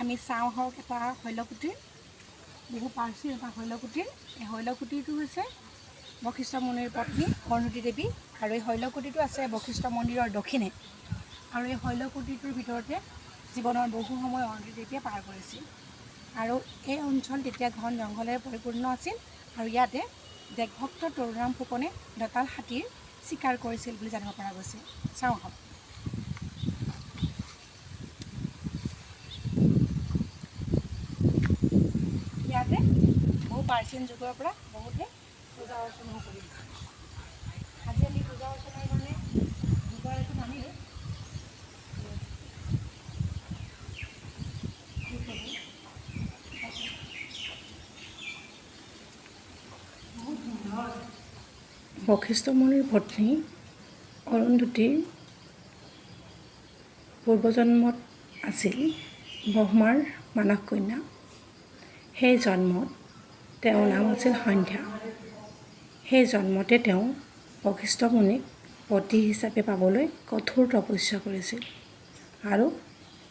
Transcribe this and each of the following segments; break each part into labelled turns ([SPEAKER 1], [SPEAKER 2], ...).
[SPEAKER 1] আমি চাওঁ হওক এটা শৈলকুটিৰ বহু প্ৰাচীন এটা শৈলকুটিৰ এই শৈলকুটিটো হৈছে বশিষ্ঠ মুনিৰ পত্নী অৰুন্ধতী দেৱী আৰু এই শৈলকুটিটো আছে বশিষ্ঠ মন্দিৰৰ দক্ষিণে আৰু এই শৈলকুটিটোৰ ভিতৰতে জীৱনৰ বহু সময় অৰুন্ধতী দেৱীয়ে পাৰ কৰিছিল আৰু এই অঞ্চল তেতিয়া ঘন জংঘলেৰে পৰিপূৰ্ণ আছিল আৰু ইয়াতে দেশভক্ত তৰুণৰাম ফুকনে দঁতাল হাতীৰ চিকাৰ কৰিছিল বুলি জানিব পৰা গৈছে চাওঁ আহক ইয়াতে বহু প্ৰাচীন যুগৰ পৰা বহুতে পূজা অৰ্চনা কৰি আজি আমি পূজা অৰ্চনাৰ কাৰণে যুগৰ এইটো নামিলোঁ বশিষ্ঠ মুনিৰ পত্নী অৰুন্ধতীৰ পূৰ্বজন্মত আছিল ব্ৰহ্মাৰ মানস কন্যা সেই জন্মত তেওঁৰ নাম আছিল সন্ধ্যা সেই জন্মতে তেওঁ বশিষ্ঠ মুনিক পতি হিচাপে পাবলৈ কঠোৰ তপস্যা কৰিছিল আৰু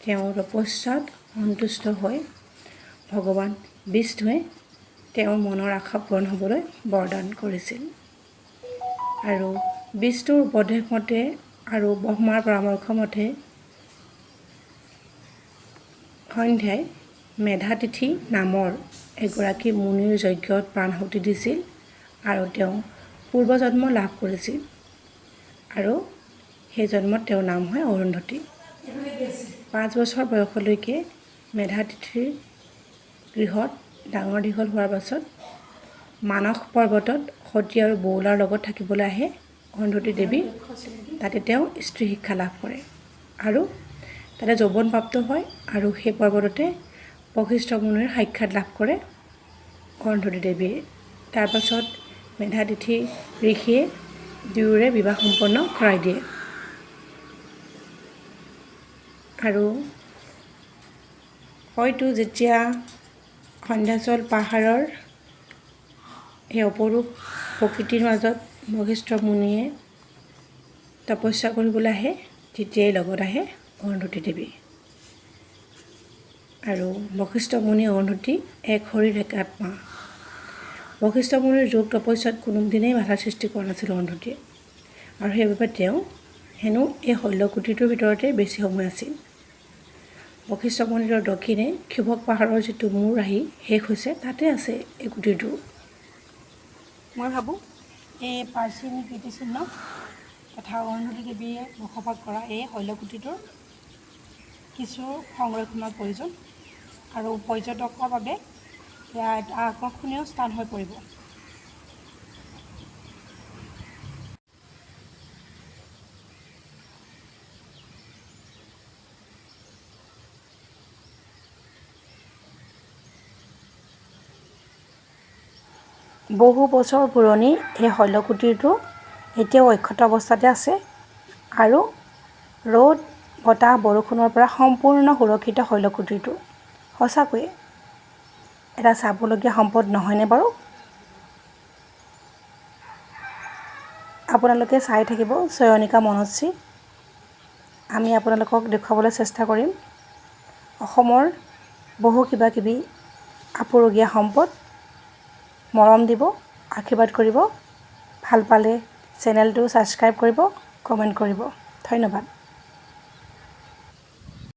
[SPEAKER 1] তেওঁৰ তপস্যাত সন্তুষ্ট হৈ ভগৱান বিষ্ণুৱে তেওঁৰ মনৰ আশা পূৰণ হ'বলৈ বৰদান কৰিছিল আৰু বিষ্ণুৰ উপদেশ মতে আৰু ব্ৰহ্মাৰ পৰামৰ্শ মতে সন্ধ্যাই মেধাতিথি নামৰ এগৰাকী মুনিৰ যজ্ঞত প্ৰাণাহুতি দিছিল আৰু তেওঁ পূৰ্বজন্ম লাভ কৰিছিল আৰু সেই জন্মত তেওঁৰ নাম হয় অৰুন্ধতী 5 বছৰ বয়সলৈকে মেধাতিথিৰ গৃহত ডাঙৰ দীঘল হোৱাৰ পাছত মানস পৰ্বতত সতী আৰু বৌলাৰ লগত থাকিবলৈ আহে অৰুন্ধতী দেৱী তাতে তেওঁ স্ত্ৰী শিক্ষা লাভ কৰে আৰু তাতে যৌৱনপ্ৰাপ্ত হয় আৰু সেই পৰ্বততে বশিষ্ঠ মুনিৰ সাক্ষাৎ লাভ কৰে অৰুন্ধতী দেৱীয়ে তাৰ পাছত মেধাতিথি ঋষিয়ে দুয়োৰে বিবাহ সম্পন্ন কৰাই দিয়ে আৰু হয়তো যেতিয়া সন্ধ্যাচল পাহাৰৰ এই অপৰূপ প্ৰকৃতিৰ মাজত বশিষ্ঠ মুনিয়ে তপস্যা কৰিবলৈ আহে তেতিয়াই লগত আহে অৰুন্ধতী দেৱী আৰু বশিষ্ঠ মুনি অৰুন্ধতী এক শৰীৰ এক আত্মা বশিষ্ঠ মুনিৰ যোগ তপস্যাত কোনোদিনেই বাধাৰ সৃষ্টি কৰা নাছিল অৰুন্ধতীয়ে আৰু সেইবাবে তেওঁ হেনো এই শৈলকুটিটোৰ ভিতৰতে বেছি সময় আছিল বশিষ্ঠ মন্দিৰৰ দক্ষিণে ক্ষুভক পাহাৰৰ যিটো মূৰ আহি শেষ হৈছে তাতে আছে এই কুটিৰটো মই ভাবোঁ এই প্ৰাচীন কীৰ্তিচিহ্ন তথা অৰুন্ধতী দেৱীয়ে বসবাস কৰা এই শৈলকুটিটোৰ কিছু সংৰক্ষণৰ প্ৰয়োজন আৰু পৰ্যটকৰ বাবে এয়া এটা আকৰ্ষণীয় স্থান হৈ পৰিব বহু বছৰ পুৰণি এই শৈলকুটিটো এতিয়াও অক্ষত অৱস্থাতে আছে আৰু ৰ'দ বতাহ বৰষুণৰ পৰা সম্পূৰ্ণ সুৰক্ষিত শৈলকুটিটো সঁচাকৈয়ে এটা চাবলগীয়া সম্পদ নহয়নে বাৰু আপোনালোকে চাই থাকিব চয়নিকা মনশ্ৰী আমি আপোনালোকক দেখুৱাবলৈ চেষ্টা কৰিম অসমৰ বহু কিবা কিবি আপুৰুগীয়া সম্পদ মৰম দিব আশীৰ্বাদ কৰিব ভাল পালে চেনেলটো ছাবস্ক্ৰাইব কৰিব কমেণ্ট কৰিব ধন্যবাদ